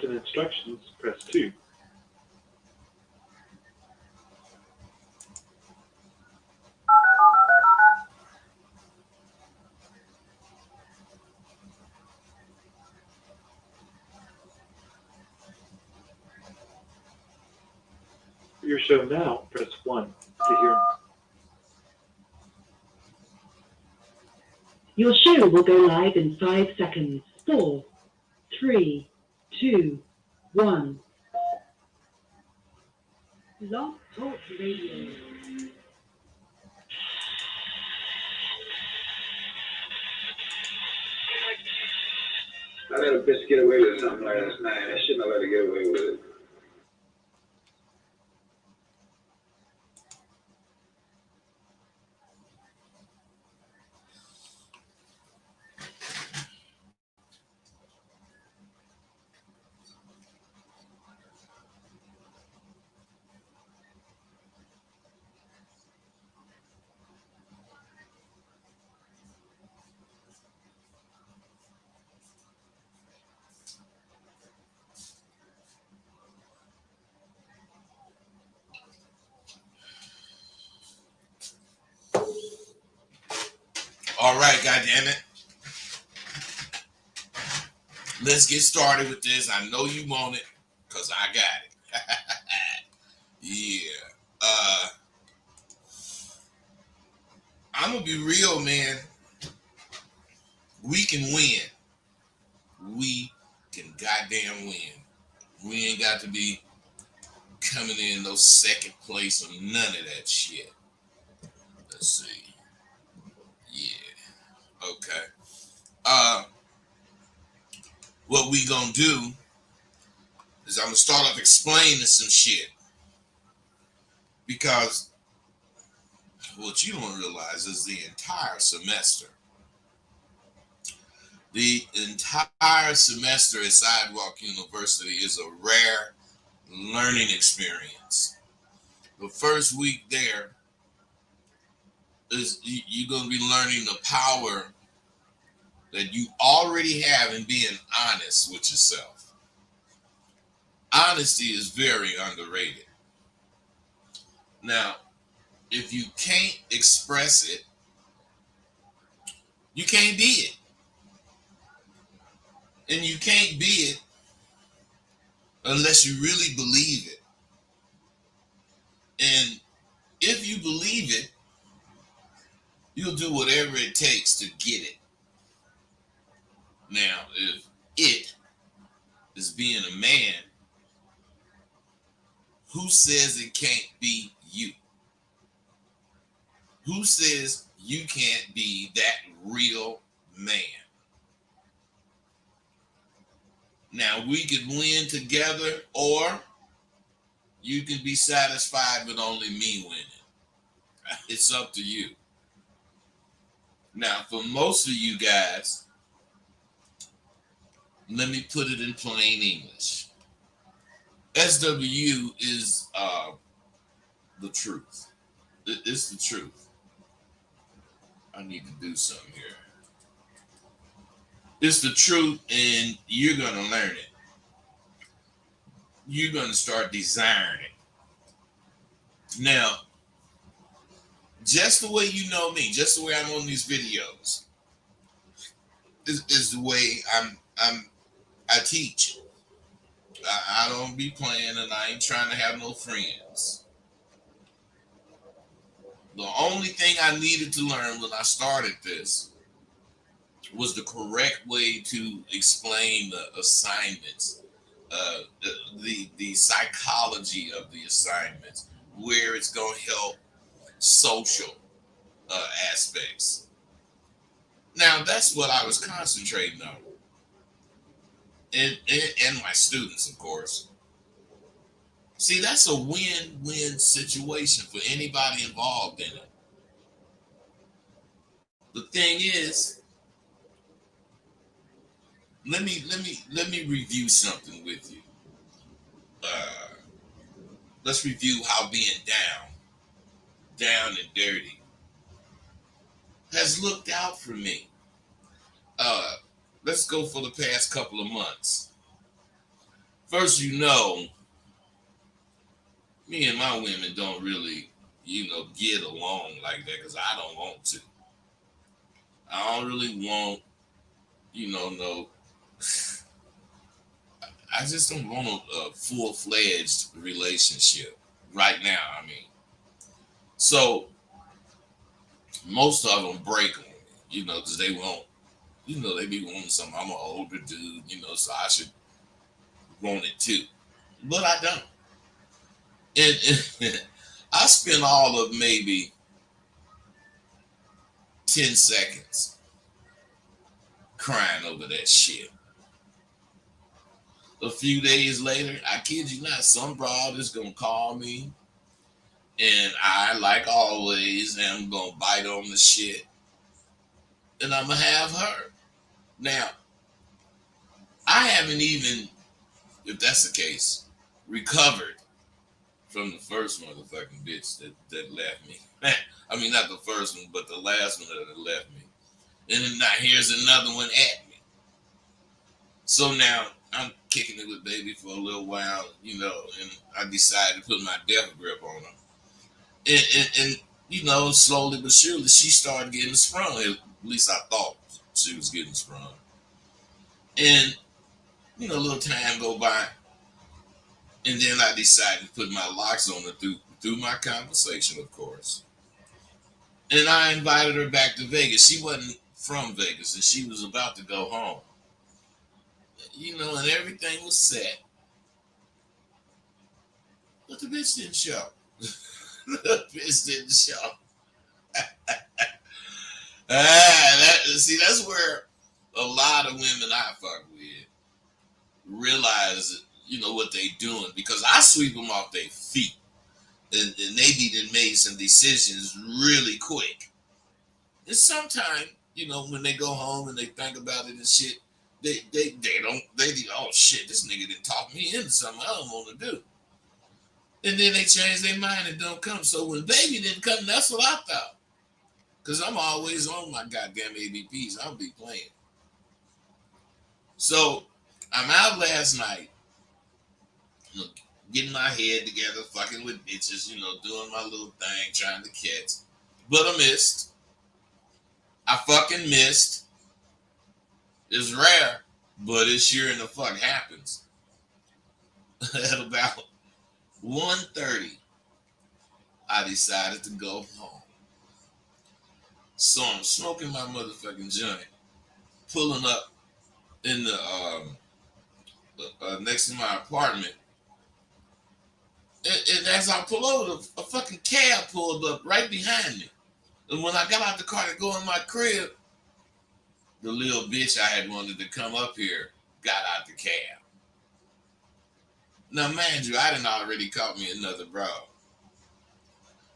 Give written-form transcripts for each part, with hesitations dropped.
and instructions, press 2. For your show now, press 1 to hear. Your show will go live in 5 seconds. 4, 3, 2, 1. Blog Talk Radio. I let a bitch get away with something last night. I shouldn't have let her get away with it. All right, goddammit. Let's get started with this. I know you want it, because I got it. Yeah. I'm going to be real, man. We can win. We can goddamn win. We ain't got to be coming in no second place or none of that shit. Let's see. Yeah. Okay. What we gonna do is I'm gonna start off explaining some shit, because what you don't realize is the entire semester at Sidewalk University is a rare learning experience. The first week there is you're going to be learning the power that you already have in being honest with yourself. Honesty is very underrated. Now, if you can't express it, you can't be it. And you can't be it unless you really believe it. And if you believe it, you'll do whatever it takes to get it. Now, if it is being a man, who says it can't be you? Who says you can't be that real man? Now, we could win together, or you can be satisfied with only me winning. It's up to you. Now, for most of you guys, let me put it in plain English. SW is the truth. It's the truth. I need to do something here. It's the truth, and you're going to learn it. You're going to start desiring it. Now, just the way you know me, just the way I'm on these videos, is the way I teach. I don't be playing, and I ain't trying to have no friends. The only thing I needed to learn when I started this was the correct way to explain the assignments, the psychology of the assignments, where it's going to help social aspects. Now, that's what I was concentrating on. And my students, of course. See, that's a win-win situation for anybody involved in it. The thing is, let me review something with you. Let's review how being down and dirty has looked out for me. Let's go for the past couple of months. First, you know, me and my women don't really, get along like that because I don't want to. I don't really want, no. I just don't want a full-fledged relationship right now. I mean, so most of them break on me, because they want, they be wanting something. I'm an older dude, so I should want it too, but I don't. And I spend all of maybe 10 seconds crying over that shit. A few days later, I kid you not, some broad is gonna call me, and I, like always, am gonna bite on the shit, and I'm gonna have her. Now, I haven't even, if that's the case, recovered from the first motherfucking bitch that left me. I mean, not the first one, but the last one that left me. And then now here's another one at me. So now I'm kicking it with baby for a little while, and I decided to put my death grip on her. And slowly but surely, she started getting sprung. At least I thought she was getting sprung. And, a little time go by. And then I decided to put my locks on her through my conversation, of course. And I invited her back to Vegas. She wasn't from Vegas, and she was about to go home. And everything was set. But the bitch didn't show. The bitch didn't show. That's where a lot of women I fuck with realize, what they doing. Because I sweep them off their feet. And they done made some decisions really quick. And sometimes, when they go home and they think about it and shit, they oh shit, this nigga didn't talk me into something I don't want to do. And then they change their mind and don't come. So when baby didn't come, that's what I thought. Because I'm always on my goddamn ABPs. I'll be playing. So I'm out last night, getting my head together, fucking with bitches, doing my little thing, trying to catch. But I missed. I fucking missed. It's rare, but it sure in the fuck happens. At about 1:30, I decided to go home. So I'm smoking my motherfucking joint, pulling up in the next to my apartment. And as I pull over, a fucking cab pulled up right behind me. And when I got out the car to go in my crib, the little bitch I had wanted to come up here got out the cab. Now, mind you, I done already caught me another broad.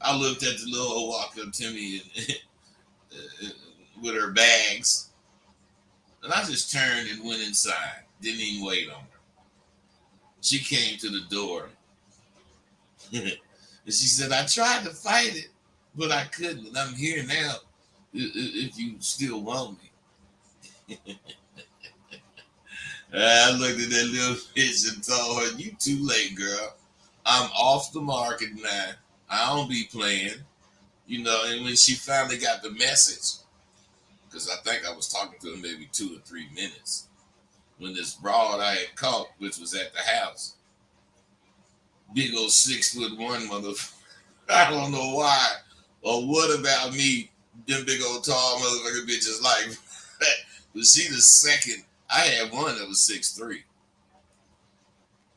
I looked at the little hoe walk up to me and, with her bags, and I just turned and went inside. Didn't even wait on her. She came to the door. And she said, I tried to fight it, but I couldn't. And I'm here now if you still want me. I looked at that little bitch and told her, you too late, girl. I'm off the market now. I don't be playing. And when she finally got the message, because I think I was talking to her maybe 2 or 3 minutes, when this broad I had caught, which was at the house, big old 6'1" motherfucker. I don't know why or what about me, them big old tall motherfucking bitches like. But she the second. I had one that was 6'3".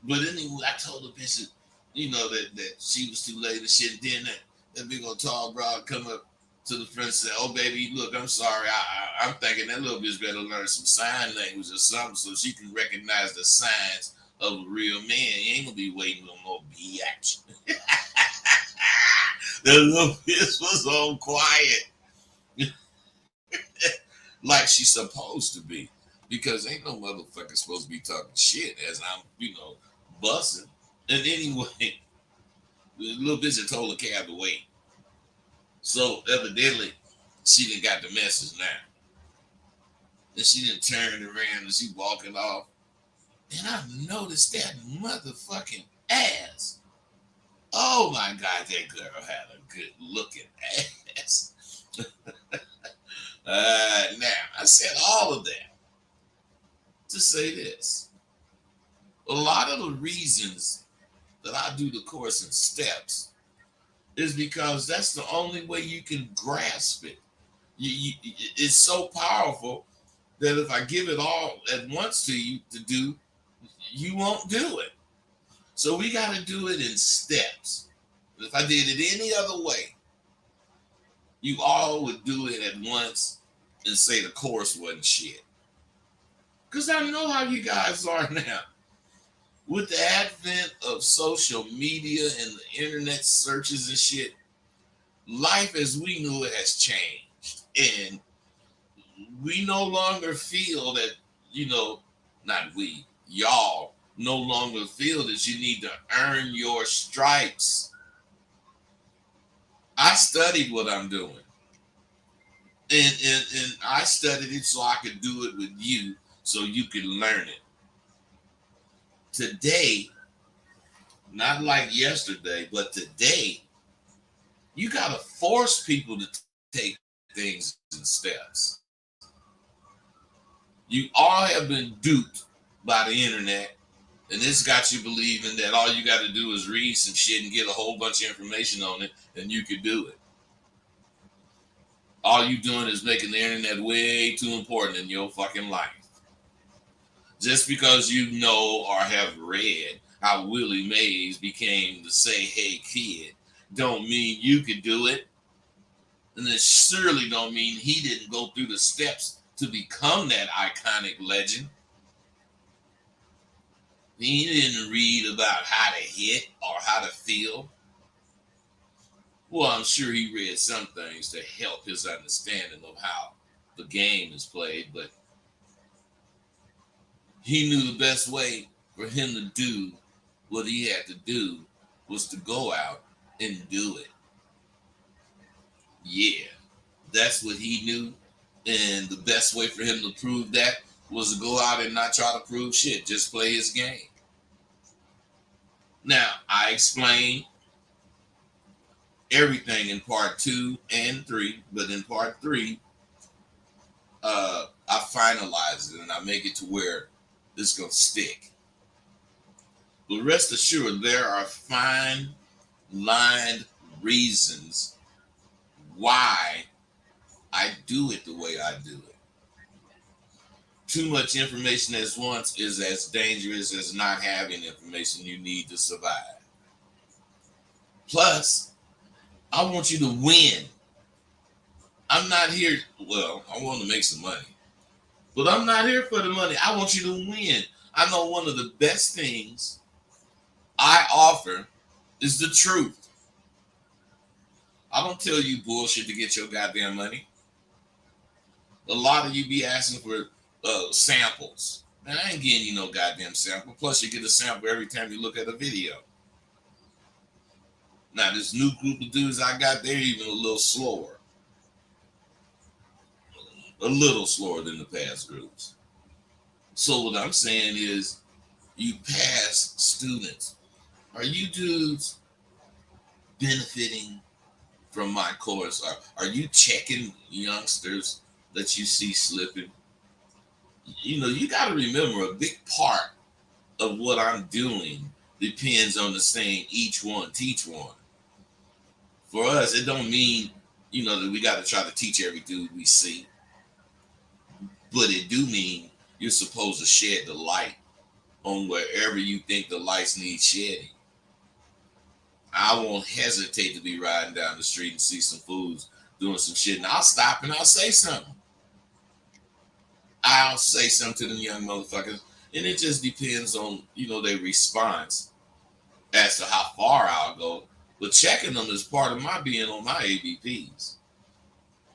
But anyway, I told the bitch that she was too late and shit. Then that big old tall broad come up to the front and said, oh baby, look, I'm sorry. I'm thinking that little bitch better learn some sign language or something so she can recognize the signs of a real man. You ain't gonna be waiting no more bitch. The little bitch was on quiet. Like she's supposed to be. Because ain't no motherfucker supposed to be talking shit as I'm, busting. And anyway, the little bitch had told the cab to wait. So evidently, she didn't got the message now. And she didn't turn around and she walking off. And I've noticed that motherfucking ass. Oh my God, that girl had a good looking ass. Now, I said all of that to say this. A lot of the reasons that I do the course in steps is because that's the only way you can grasp it. It's so powerful that if I give it all at once to you to do, you won't do it. So we got to do it in steps. If I did it any other way, you all would do it at once and say the course wasn't shit. Because I know how you guys are now. With the advent of social media and the internet searches and shit, life as we knew it has changed. And we no longer feel that, not we, y'all no longer feel that you need to earn your stripes. I studied what I'm doing. And I studied it so I could do it with you so you could learn it. Today, not like yesterday, but today, you got to force people to take things in steps. You all have been duped by the internet, and this got you believing that all you got to do is read some shit and get a whole bunch of information on it, and you could do it. All you doing is making the internet way too important in your fucking life. Just because you know or have read how Willie Mays became the Say Hey Kid, don't mean you could do it. And it surely don't mean he didn't go through the steps to become that iconic legend. He didn't read about how to hit or how to feel. Well, I'm sure he read some things to help his understanding of how the game is played, but he knew the best way for him to do what he had to do was to go out and do it. Yeah, that's what he knew. And the best way for him to prove that was to go out and not try to prove shit, just play his game. Now, I explained everything in part 2 and 3, but in part 3, I finalize it and I make it to where it's going to stick. But rest assured, there are fine-lined reasons why I do it the way I do it. Too much information at once is as dangerous as not having information you need to survive. Plus, I want you to win. I'm not here, well, I want to make some money. But I'm not here for the money. I want you to win. I know one of the best things I offer is the truth. I don't tell you bullshit to get your goddamn money. A lot of you be asking for samples. Man, I ain't getting you no goddamn sample. Plus, you get a sample every time you look at a video. Now, this new group of dudes I got, they're even a little slower. A little slower than the past groups. So what I'm saying is, you past students, are you dudes benefiting from my course? Are you checking youngsters that you see slipping? You got to remember a big part of what I'm doing depends on the saying, each one, teach one. For us, it don't mean, that we got to try to teach every dude we see. But it do mean you're supposed to shed the light on wherever you think the lights need shedding. I won't hesitate to be riding down the street and see some fools doing some shit, and I'll stop and I'll say something. I'll say something to them young motherfuckers, and it just depends on, their response as to how far I'll go. But checking them is part of my being on my ABPs.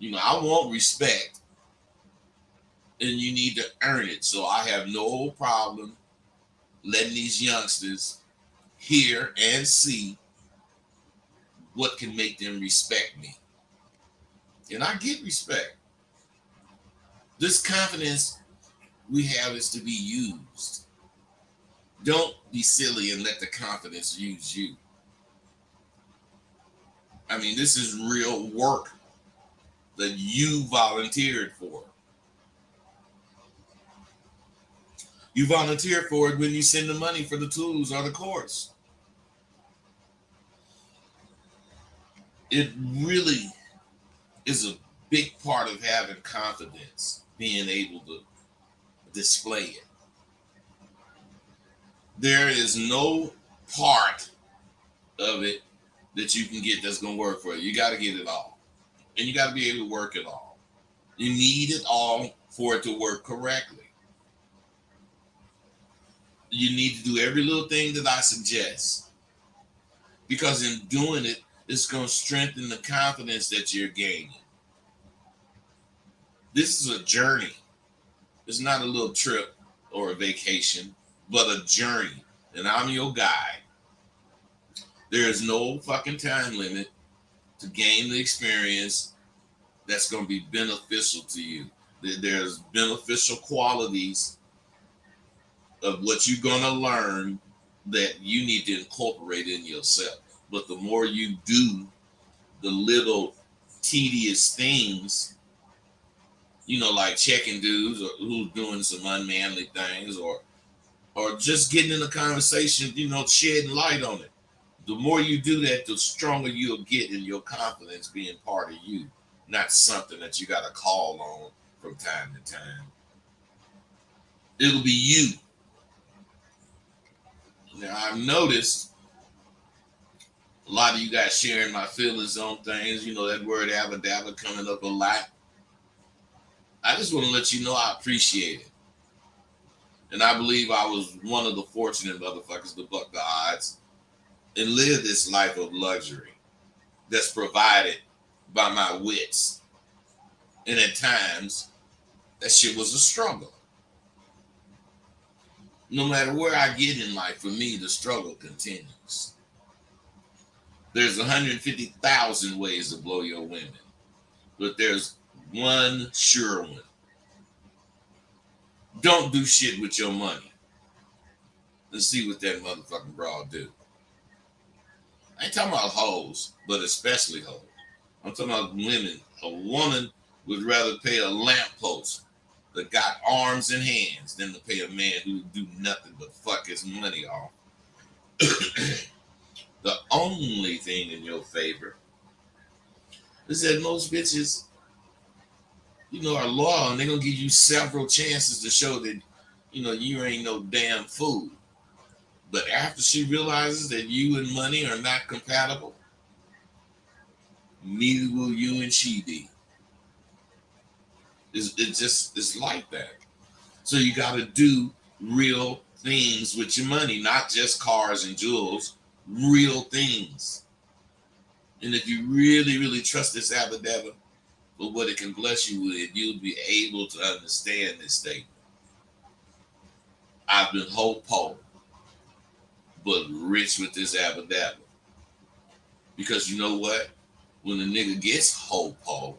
I want respect, and you need to earn it. So I have no problem letting these youngsters hear and see what can make them respect me. And I get respect. This confidence we have is to be used. Don't be silly and let the confidence use you. I mean, this is real work that you volunteered for. You volunteer for it when you send the money for the tools or the course. It really is a big part of having confidence, being able to display it. There is no part of it that you can get that's going to work for you. You got to get it all. And you got to be able to work it all. You need it all for it to work correctly. You need to do every little thing that I suggest. Because in doing it, it's going to strengthen the confidence that you're gaining. This is a journey. It's not a little trip or a vacation, but a journey. And I'm your guide. There is no fucking time limit to gain the experience that's going to be beneficial to you. There's beneficial qualities of what you're going to learn that you need to incorporate in yourself. But the more you do the little tedious things, you know, like checking dudes or who's doing some unmanly things or just getting in a conversation, you know, shedding light on it. The more you do that, the stronger you'll get in your confidence being part of you, not something that you got to call on from time to time. It'll be you. Now, I've noticed a lot of you guys sharing my feelings on things, you know, that word abba-dabba coming up a lot. I just want to let you know I appreciate it. And I believe I was one of the fortunate motherfuckers to buck the odds and live this life of luxury that's provided by my wits. And at times, that shit was a struggle. No matter where I get in life, for me, the struggle continues. There's 150,000 ways to blow your women, but there's one sure one. Don't do shit with your money. Let's see what that motherfucking broad do. I ain't talking about hoes, but especially hoes. I'm talking about women. A woman would rather pay a lamppost that got arms and hands than to pay a man who would do nothing but fuck his money off. The only thing in your favor is that most bitches, you know, are loyal and they're going to give you several chances to show that, you know, you ain't no damn fool. But after she realizes that you and money are not compatible, neither will you and she be. It's like that. So you got to do real things with your money, not just cars and jewels, real things. And if you really, really trust this abba-dabba for what it can bless you with, you'll be able to understand this statement. I've been whole poor, but rich with this abba-dabba. Because you know what? When a nigga gets whole poor,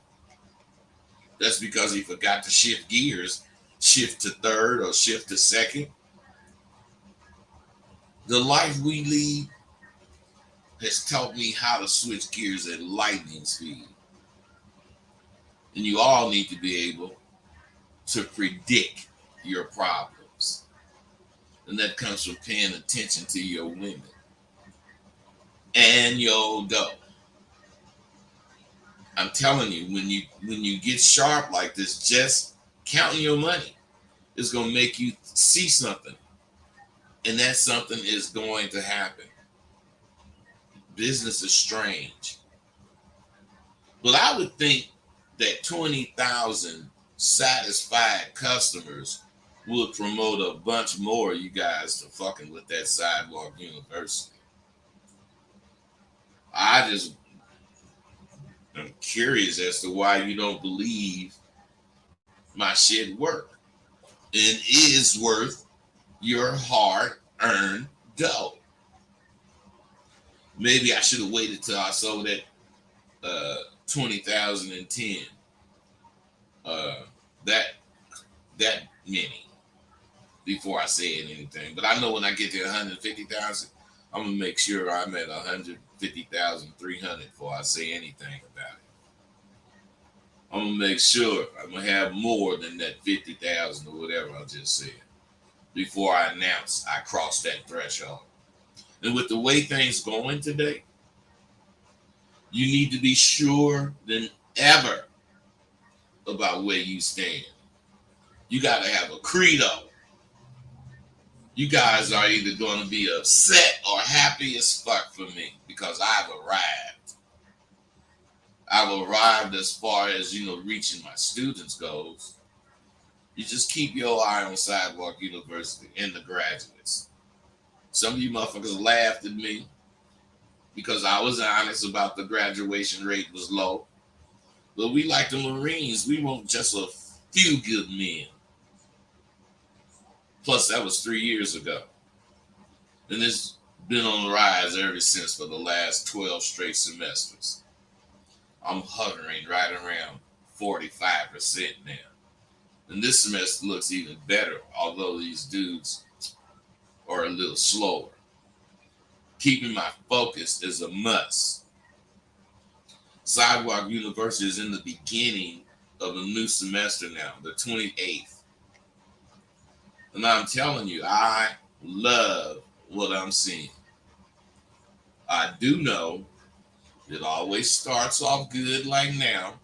that's because he forgot to shift gears, shift to third or shift to second. The life we lead has taught me how to switch gears at lightning speed. And you all need to be able to predict your problems. And that comes from paying attention to your women and your dough. I'm telling you, when you get sharp like this, just counting your money is going to make you see something. And that something is going to happen. Business is strange. But I would think that 20,000 satisfied customers would promote a bunch more of you guys to fucking with that Sidewalk University. I'm curious as to why you don't believe my shit work and is worth your hard-earned dough. Maybe I should have waited till I sold that 20,010. That many. before I say anything. But I know when I get to 150,000, I'm gonna make sure I'm at 150,300 before I say anything about it. I'm gonna make sure I'm gonna have more than that 50,000 or whatever I just said before I announce I crossed that threshold. And with the way things going today, you need to be sure than ever about where you stand. You got to have a credo. You guys are either going to be upset or happy as fuck for me because I've arrived. I've arrived as far as, reaching my students' goals. You just keep your eye on Sidewalk University and the graduates. Some of you motherfuckers laughed at me because I was honest about the graduation rate was low. But we like the Marines. We want just a few good men. Plus, that was 3 years ago. And it's been on the rise ever since for the last 12 straight semesters. I'm hovering right around 45% now. And this semester looks even better, although these dudes are a little slower. Keeping my focus is a must. Sidewalk University is in the beginning of a new semester now, the 28th. And I'm telling you, I love what I'm seeing. I do know it always starts off good like now,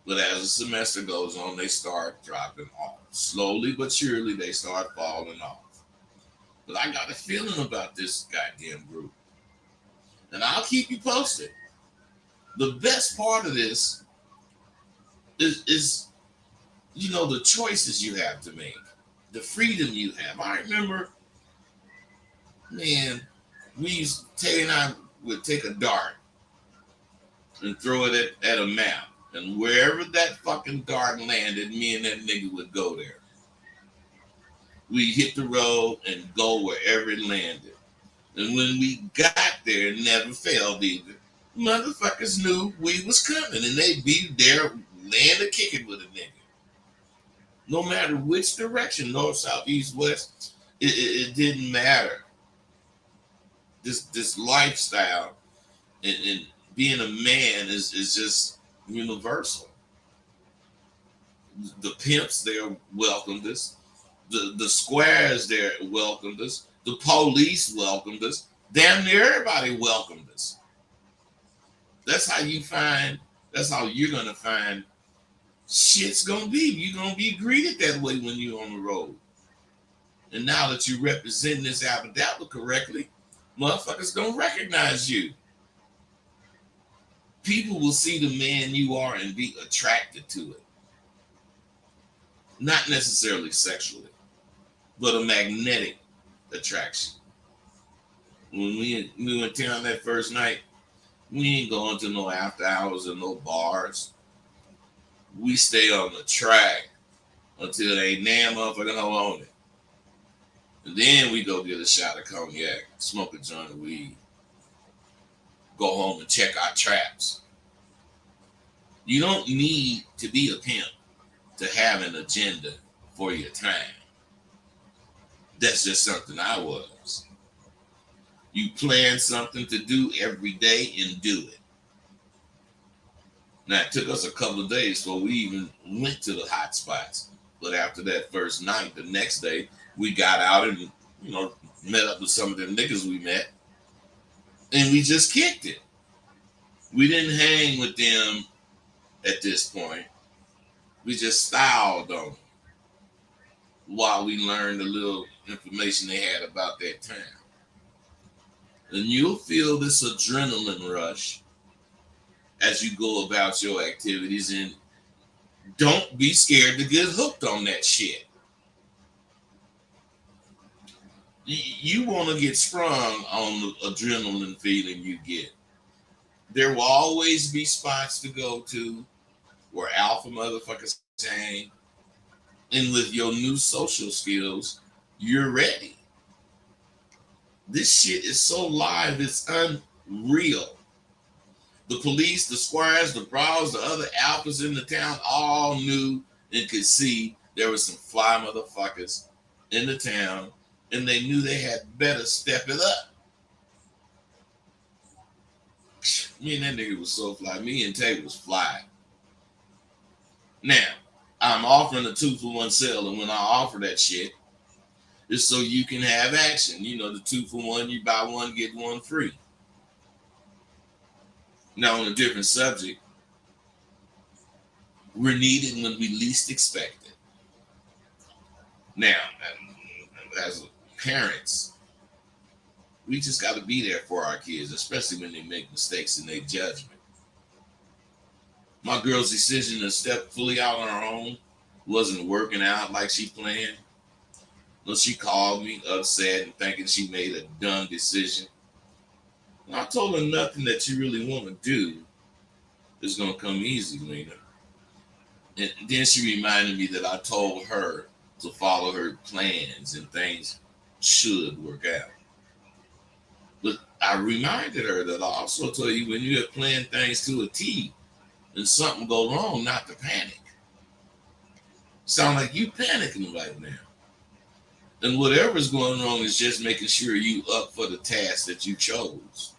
but as the semester goes on, they start dropping off. Slowly but surely, they start falling off. But I got a feeling about this goddamn group. And I'll keep you posted. The best part of this is the choices you have to make. The freedom you have. I remember, man, Tay and I would take a dart and throw it at a map. And wherever that fucking dart landed, me and that nigga would go there. We hit the road and go wherever it landed. And when we got there, it never failed either. Motherfuckers knew we was coming and they'd be there laying to kick it with a nigga. No matter which direction, north, south, east, west, it didn't matter. This lifestyle and being a man is just universal. The pimps there welcomed us. The squares there welcomed us. The police welcomed us. Damn near everybody welcomed us. That's how you're going to find shit's going to be. You're going to be greeted that way when you're on the road. And now that you're representing this Abbadabba correctly, motherfuckers going to recognize you. People will see the man you are and be attracted to it. Not necessarily sexually, but a magnetic attraction. When we went down that first night, we ain't going to no after hours or no bars. We stay on the track until they damn motherfucking hold on it. And then we go get a shot of cognac, smoke a joint of weed, go home and check our traps. You don't need to be a pimp to have an agenda for your time. That's just something I was. You plan something to do every day and do it. Now, it took us a couple of days before we even went to the hot spots. But after that first night, the next day, we got out and, met up with some of the niggas we met. And we just kicked it. We didn't hang with them at this point. We just styled on them while we learned a little information they had about that time. And you'll feel this adrenaline rush as you go about your activities, and don't be scared to get hooked on that shit. You want to get sprung on the adrenaline feeling you get. There will always be spots to go to where alpha motherfuckers hang, and with your new social skills, you're ready. This shit is so live, it's unreal. The police, the squires, the brawls, the other alphas in the town all knew and could see there were some fly motherfuckers in the town, and they knew they had better step it up. Me and that nigga was so fly. Me and Tay was fly. Now, I'm offering a 2-for-1 sale, and when I offer that shit, it's so you can have action. You know, the 2-for-1, you buy one, get one free. Now, on a different subject, we're needed when we least expect it. Now, as parents, we just got to be there for our kids, especially when they make mistakes in their judgment. My girl's decision to step fully out on her own wasn't working out like she planned. So she called me upset and thinking she made a dumb decision. And I told her nothing that you really want to do is going to come easy, Lena. And then she reminded me that I told her to follow her plans and things should work out. But I reminded her that I also told you when you have planned things to a T and something go wrong, not to panic. Sound like you panicking right now. And whatever's going wrong is just making sure you up for the task that you chose.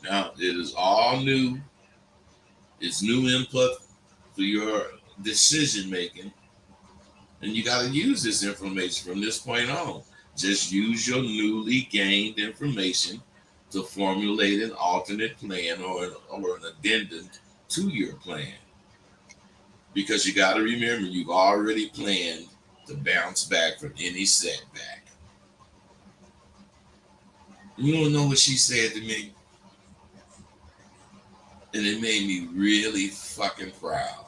Now, it is all new. It's new input for your decision making. And you got to use this information from this point on. Just use your newly gained information to formulate an alternate plan or an addendum to your plan. Because you got to remember, you've already planned to bounce back from any setback. You don't know what she said to me? And it made me really fucking proud.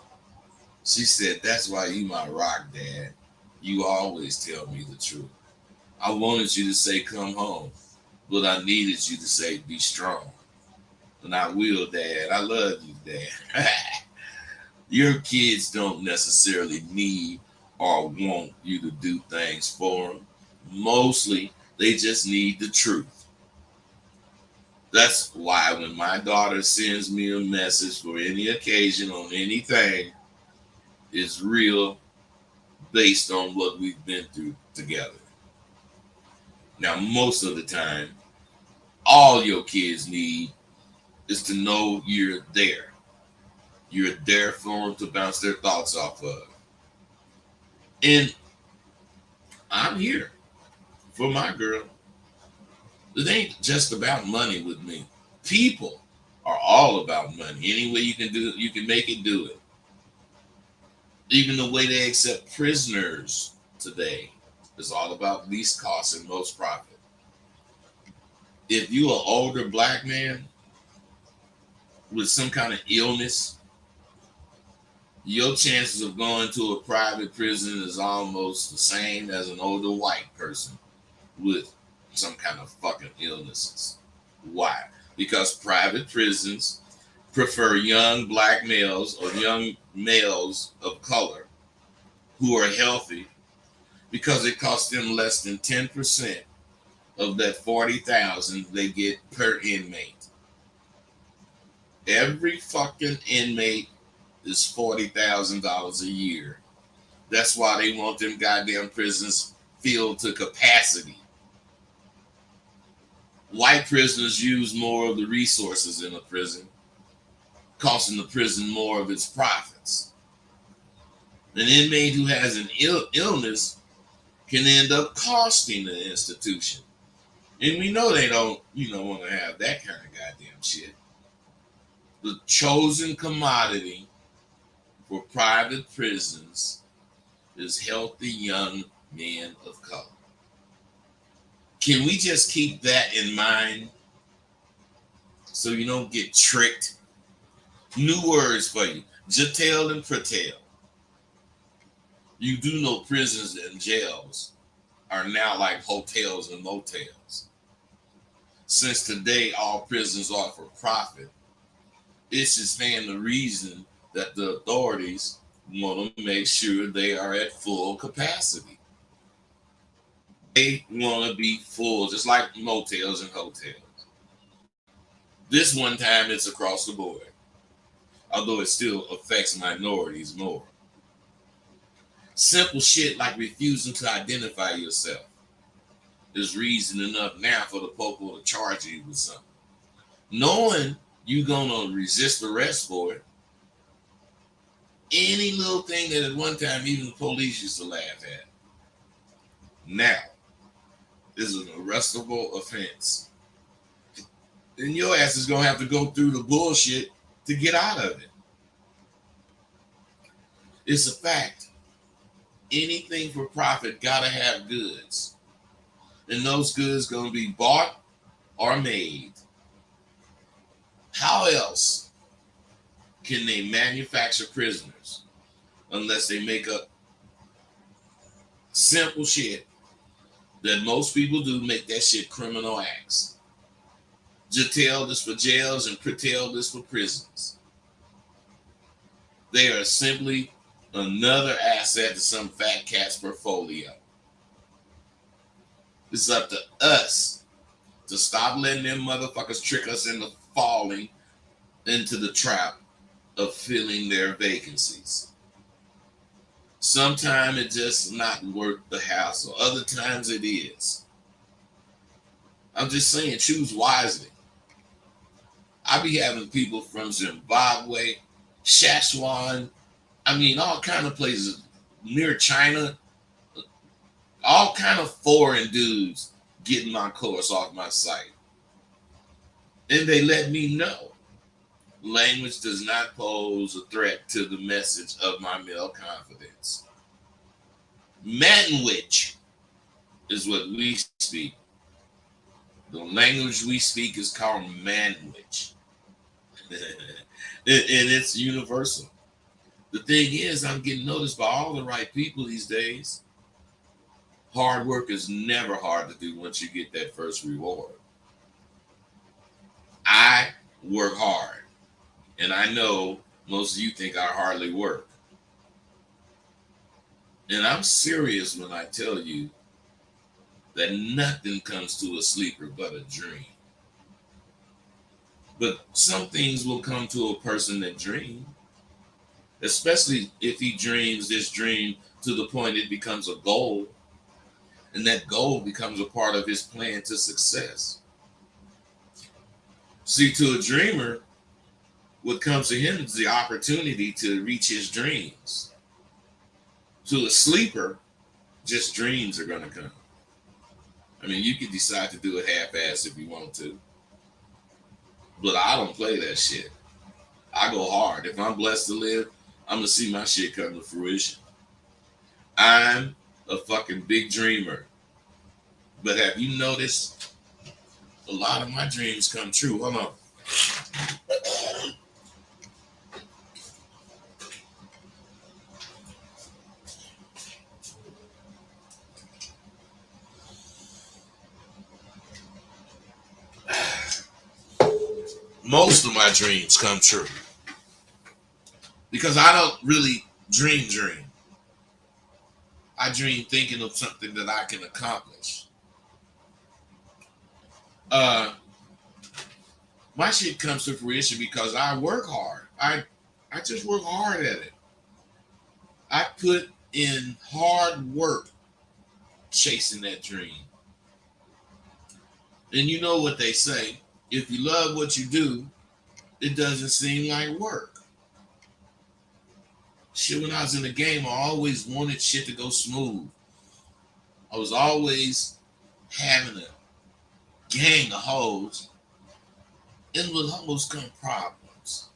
She said, "That's why you my rock, Dad. You always tell me the truth. I wanted you to say, come home, but I needed you to say, be strong. And I will, Dad. I love you, Dad." Your kids don't necessarily need or want you to do things for them. Mostly, they just need the truth. That's why when my daughter sends me a message for any occasion on anything, it's real based on what we've been through together. Now, most of the time, all your kids need is to know you're there. You're there for them to bounce their thoughts off of. And I'm here for my girl. It ain't just about money with me. People are all about money. Any way you can do it, you can make it, do it. Even the way they accept prisoners today is all about least cost and most profit. If you're an older black man with some kind of illness, your chances of going to a private prison is almost the same as an older white person with some kind of fucking illnesses. Why? Because private prisons prefer young black males or young males of color who are healthy because it costs them less than 10% of that $40,000 they get per inmate. Every fucking inmate is $40,000 a year. That's why they want them goddamn prisons filled to capacity. White prisoners use more of the resources in a prison, costing the prison more of its profits. An inmate who has an illness can end up costing the institution. And we know they don't, want to have that kind of goddamn shit. The chosen commodity for private prisons is healthy young men of color. Can we just keep that in mind so you don't get tricked? New words for you, Jatel and Pratel. You do know prisons and jails are now like hotels and motels. Since today all prisons are for profit, it's just stand the reason that the authorities want to make sure they are at full capacity. They want to be full, just like motels and hotels. This one time it's across the board, although it still affects minorities more. Simple shit like refusing to identify yourself is reason enough now for the popo to charge you with something. Knowing you're gonna resist arrest for it, any little thing that at one time even the police used to laugh at, now is an arrestable offense. Then your ass is gonna have to go through the bullshit to get out of it. It's a fact. Anything for profit gotta have goods. And those goods gonna be bought or made. How else can they manufacture prisoners unless they make up simple shit that most people do, make that shit criminal acts? Jatel is for jails and Pretel is for prisons. They are simply another asset to some fat cat's portfolio. It's up to us to stop letting them motherfuckers trick us into falling into the trap of filling their vacancies. Sometimes it just not worth the hassle. Other times it is. I'm just saying, choose wisely. I be having people from Zimbabwe, Shaswan, all kind of places near China, all kind of foreign dudes getting my course off my site. And they let me know language does not pose a threat to the message of my male confidence. Manwich is what we speak. The language we speak is called Manwich. And it's universal. The thing is, I'm getting noticed by all the right people these days. Hard work is never hard to do once you get that first reward. I work hard, and I know most of you think I hardly work. And I'm serious when I tell you that nothing comes to a sleeper but a dream. But some things will come to a person that dreams, especially if he dreams this dream to the point it becomes a goal, and that goal becomes a part of his plan to success. See, to a dreamer, what comes to him is the opportunity to reach his dreams. To a sleeper, just dreams are going to come. You can decide to do it half-ass if you want to. But I don't play that shit. I go hard. If I'm blessed to live, I'm going to see my shit come to fruition. I'm a fucking big dreamer. But have you noticed a lot of my dreams come true? Hold on. Most of my dreams come true because I don't really dream. I dream thinking of something that I can accomplish. My shit comes to fruition because I work hard. I just work hard at it. I put in hard work chasing that dream. And you know what they say, if you love what you do, it doesn't seem like work. Shit, when I was in the game, I always wanted shit to go smooth. I was always having a gang of hoes, and with hoes come problems.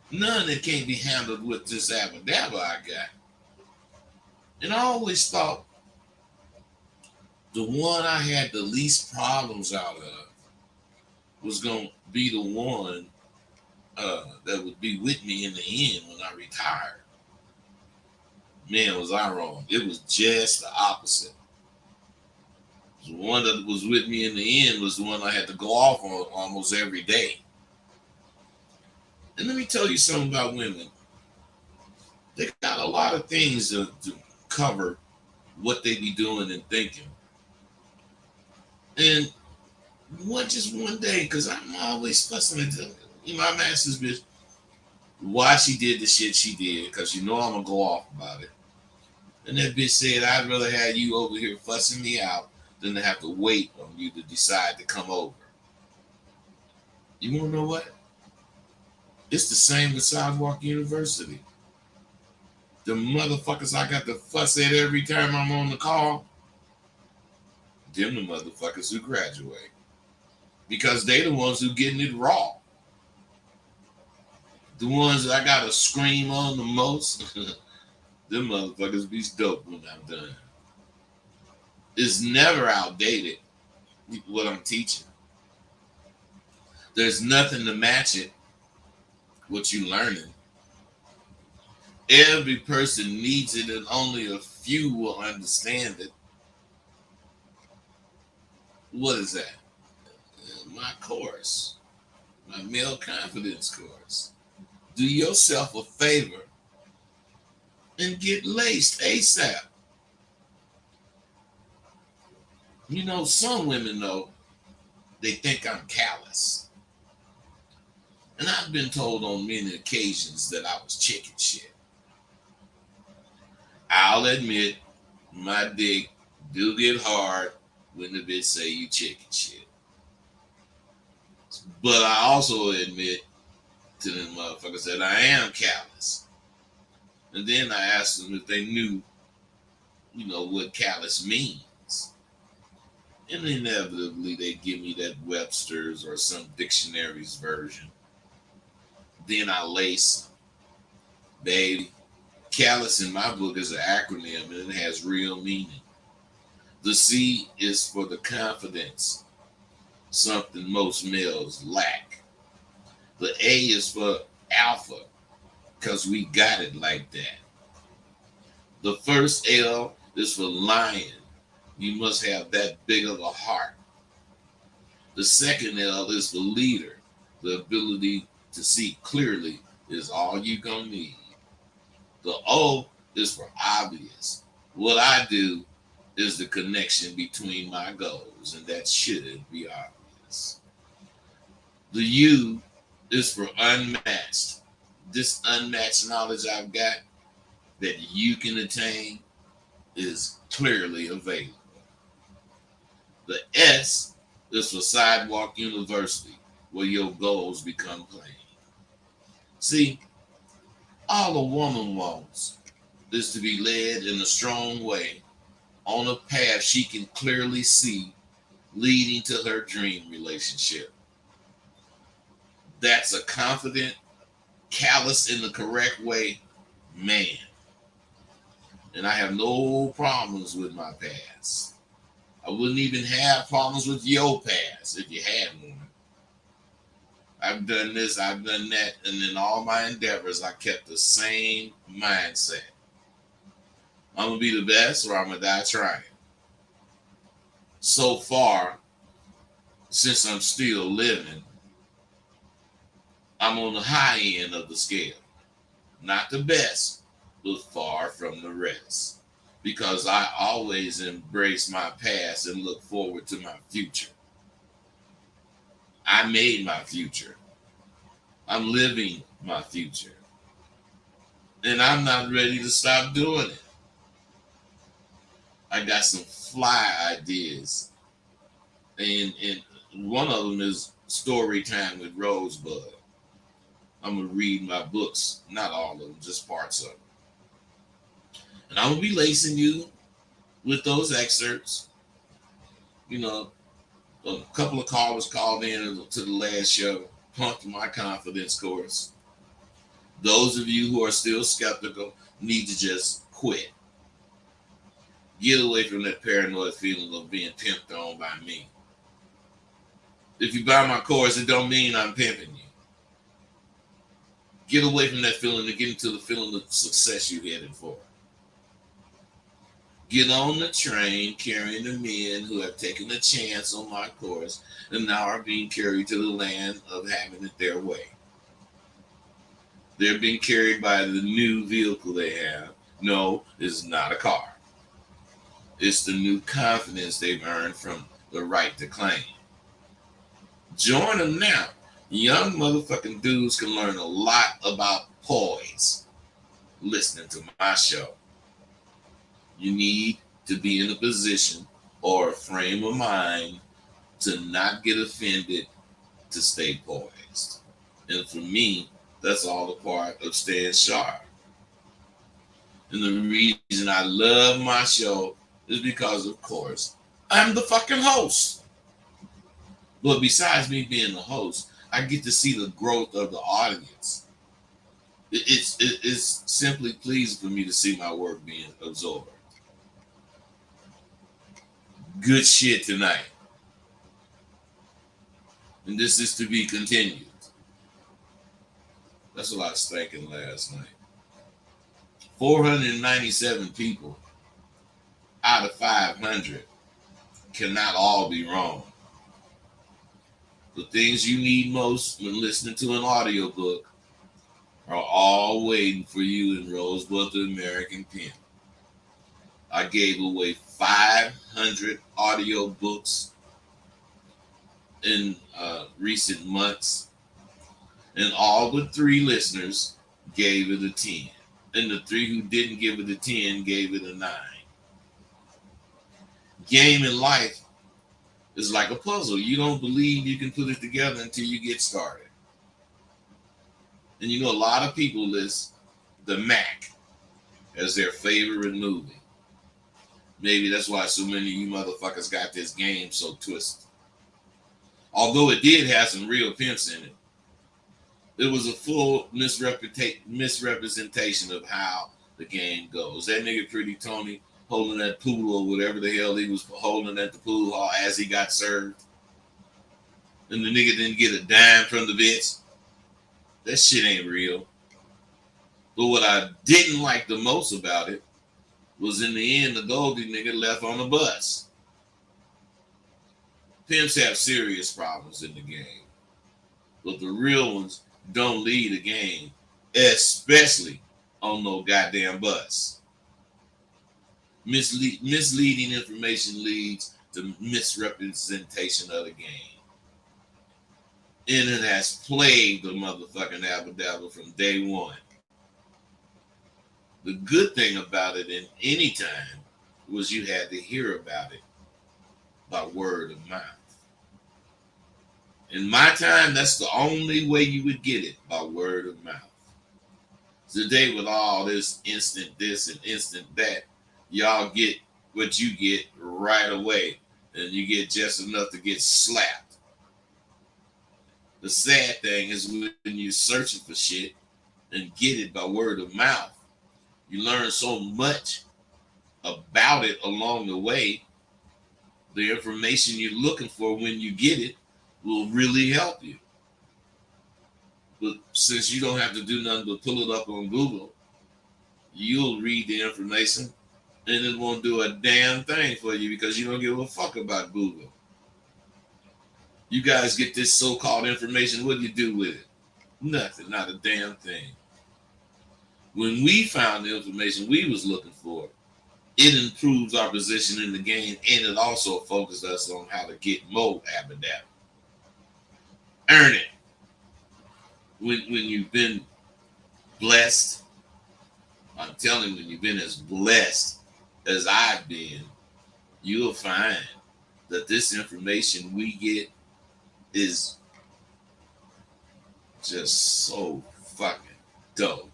None that can't be handled with this abadabba I got. And I always thought the one I had the least problems out of was going to be the one that would be with me in the end when I retired. Man, was I wrong. It was just the opposite. The one that was with me in the end was the one I had to go off on almost every day. And let me tell you something about women. They got a lot of things to cover what they be doing and thinking. And just one day, because I'm always fussing at them. My master's bitch. why she did the shit she did, because you know I'm gonna go off about it. And that bitch said, I'd rather have you over here fussing me out than to have to wait on you to decide to come over. You wanna know what? It's the same with Sidewalk University. The motherfuckers I got to fuss at every time I'm on the call, them the motherfuckers who graduate. Because they the ones who getting it raw. The ones that I gotta scream on the most, them motherfuckers be dope when I'm done. It's never outdated, what I'm teaching. There's nothing to match it, what you learning. Every person needs it and only a few will understand it. What is that? My course, my male confidence course. Do yourself a favor and get laced ASAP. You know, some women, though, they think I'm callous. And I've been told on many occasions that I was chicken shit. I'll admit, my dick do get hard when the bitch say you chicken shit. But I also admit to them motherfuckers that I am callous. And then I asked them if they knew, you know, what callous means. And inevitably they give me that Webster's or some dictionary's version. Then I lace them. Baby, callous in my book is an acronym and it has real meaning. The C is for the confidence, something most males lack. The A is for alpha, because we got it like that. The first L is for lion. You must have that big of a heart. The second L is for leader. The ability to see clearly is all you're going to need. The O is for obvious. What I do is the connection between my goals, and that should be obvious. The U is for unmatched. This unmatched knowledge I've got that you can attain is clearly available. The S is for Sidewalk University, where your goals become plain. See, all a woman wants is to be led in a strong way on a path she can clearly see leading to her dream relationship. That's a confident, callous in the correct way man. And I have no problems with my past. I wouldn't even have problems with your past if you had one. I've done this, I've done that, and in all my endeavors, I kept the same mindset. I'm going to be the best or I'm going to die trying. So far, since I'm still living, I'm on the high end of the scale. Not the best, but far from the rest. Because I always embrace my past and look forward to my future. I made my future. I'm living my future. And I'm not ready to stop doing it. I got some fly ideas. And one of them is story time with Rosebud. I'm going to read my books. Not all of them, just parts of them. And I'm going to be lacing you with those excerpts. You know, a couple of callers called in to the last show, pumped my confidence course. Those of you who are still skeptical need to just quit. Get away from that paranoid feeling of being pimped on by me. If you buy my course, it don't mean I'm pimping you. Get away from that feeling and get into the feeling of success you're headed for. Get on the train carrying the men who have taken a chance on my course and now are being carried to the land of having it their way. They're being carried by the new vehicle they have. No, it's not a car. It's the new confidence they've earned from the right to claim. Join them now. Young motherfucking dudes can learn a lot about poise listening to my show. You need to be in a position or a frame of mind to not get offended, to stay poised. And for me, that's all a part of staying sharp. And the reason I love my show is because, of course, I'm the fucking host. But besides me being the host, I get to see the growth of the audience. It's simply pleasing for me to see my work being absorbed. Good shit tonight. And this is to be continued. That's what I was thinking last night. 497 people out of 500 cannot all be wrong. The things you need most when listening to an audiobook are all waiting for you in Rosebud the American Pen. I gave away 500 audiobooks in recent months, and all but 3 listeners gave it a 10. And the 3 who didn't give it a 10 gave it a 9. Game in life is like a puzzle. You don't believe you can put it together until you get started. And you know, a lot of people list The Mac as their favorite movie. Maybe that's why so many of you motherfuckers got this game so twisted. Although it did have some real pimps in it, it was a full misrepresentation of how the game goes. That nigga Pretty Tony holding that pool or whatever the hell he was holding at the pool hall as he got served. And the nigga didn't get a dime from the bitch. That shit ain't real. But what I didn't like the most about it was in the end, the Goldie nigga left on the bus. Pimps have serious problems in the game. But the real ones don't lead a game, especially on no goddamn bus. Misleading information leads to misrepresentation of the game. And it has plagued the motherfucking Abba Dabba from day one. The good thing about it in any time was you had to hear about it by word of mouth. In my time, that's the only way you would get it, by word of mouth. Today, with all this instant this and instant that, y'all get what you get right away, and you get just enough to get slapped. The sad thing is when you're searching for shit and get it by word of mouth, you learn so much about it along the way. The information you're looking for when you get it will really help you. But since you don't have to do nothing but pull it up on Google, you'll read the information and it won't do a damn thing for you because you don't give a fuck about Google. You guys get this so-called information, what do you do with it? Nothing, not a damn thing. When we found the information we was looking for, it improves our position in the game, and it also focused us on how to get more Abba Dabba. Earn it. When you've been blessed, I'm telling you, when you've been as blessed as I've been, you'll find that this information we get is just so fucking dope.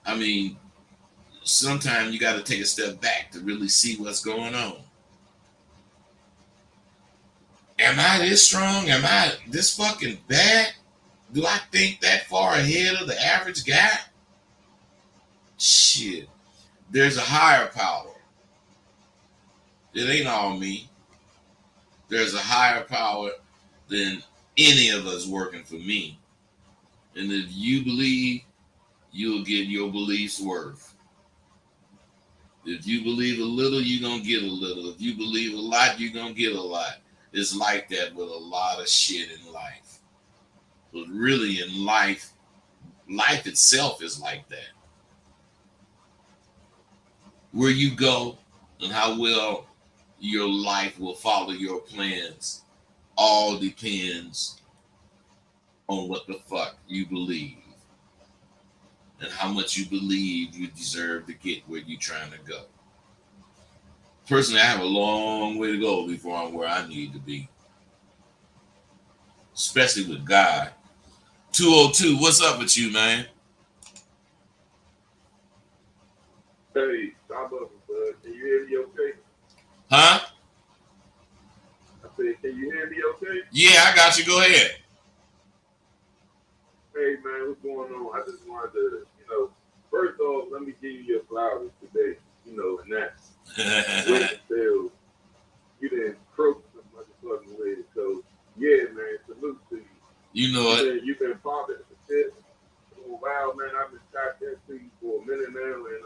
I mean, sometimes you got to take a step back to really see what's going on. Am I this strong? Am I this fucking bad? Do I think that far ahead of the average guy? Shit. There's a higher power. It ain't all me. There's a higher power than any of us working for me. And if you believe, you'll get your beliefs worth. If you believe a little, you're going to get a little. If you believe a lot, you're going to get a lot. It's like that with a lot of shit in life. But really in life itself is like that. Where you go and how well your life will follow your plans all depends on what the fuck you believe and how much you believe you deserve to get where you're trying to go. Personally, I have a long way to go before I'm where I need to be, especially with God. 202, what's up with you, man? Hey, stop up, bud. Can you hear me okay? Huh? I said, can you hear me okay? Yeah, I got you. Go ahead. Hey, man, what's going on? I just wanted to, first off, let me give you your flowers today, and that women tell you didn't croak some motherfucking way. So, yeah, man, salute to you. You know it. You've been popping for shit for a while, man. I've been tapped into you for a minute now, and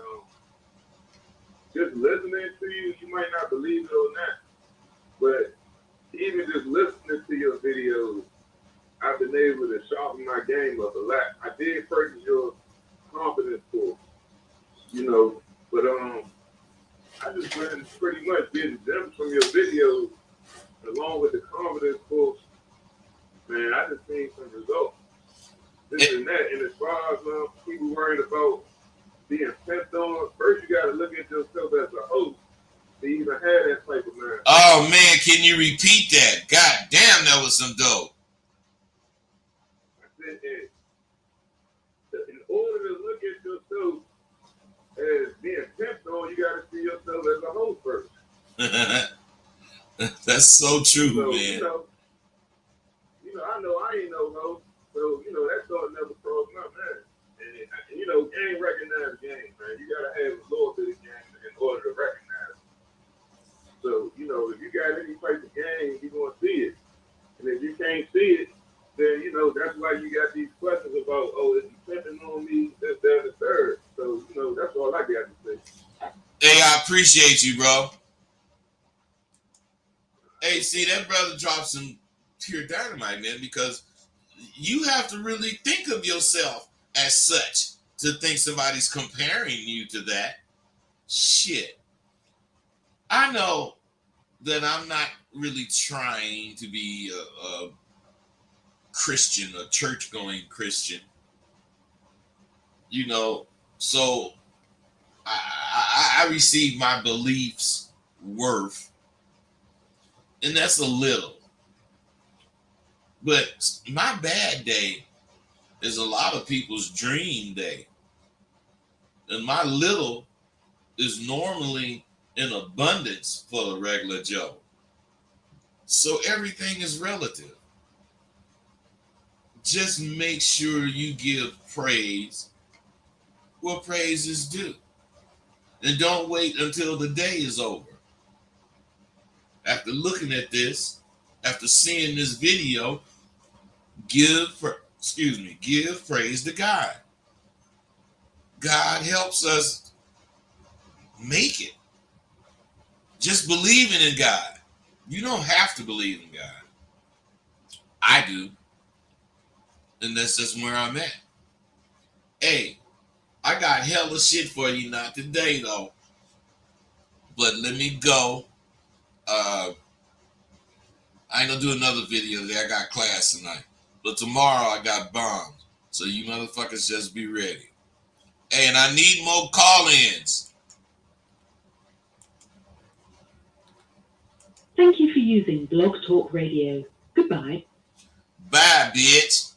just listening to you, you might not believe it or not, but even just listening to your videos, I've been able to sharpen my game up a lot. I did purchase your confidence course, but I just been pretty much getting gems from your videos along with the confidence course. Man, I just seen some results. This and that. And as far as people worried about being pimped on, first you got to look at yourself as a host to even have that type of man. Oh man, can you repeat that? God damn, that was some dope. I said, in order to look at yourself as being pimped on, you got to see yourself as a host first. That's so true, So, man. I know I ain't no host, so that thought never crossed my mind. And game recognize game, man. You gotta have a little bit of game in order to recognize it. So, if you got any type of game, you're gonna see it. And if you can't see it, then that's why you got these questions about, is he pimping on me, this, that, and the third. So, that's all I got to say. Hey, I appreciate you, bro. Hey, see, that brother dropped some pure dynamite, man, because you have to really think of yourself as such to think somebody's comparing you to that. Shit. I know that I'm not really trying to be a Christian, a church-going Christian. So I receive my beliefs worth, and that's a little. But my bad day is a lot of people's dream day. And my little is normally in abundance for the regular Joe. So everything is relative. Just make sure you give praise where praise is due. And don't wait until the day is over. After looking at this, after seeing this video, give praise to God. God helps us make it. Just believing in God. You don't have to believe in God. I do. And that's just where I'm at. Hey, I got hella shit for you, not today though. But let me go. I ain't gonna do another video today. I got class tonight. But tomorrow I got bombs. So you motherfuckers just be ready. Hey, and I need more call-ins. Thank you for using Blog Talk Radio. Goodbye. Bye, bitch.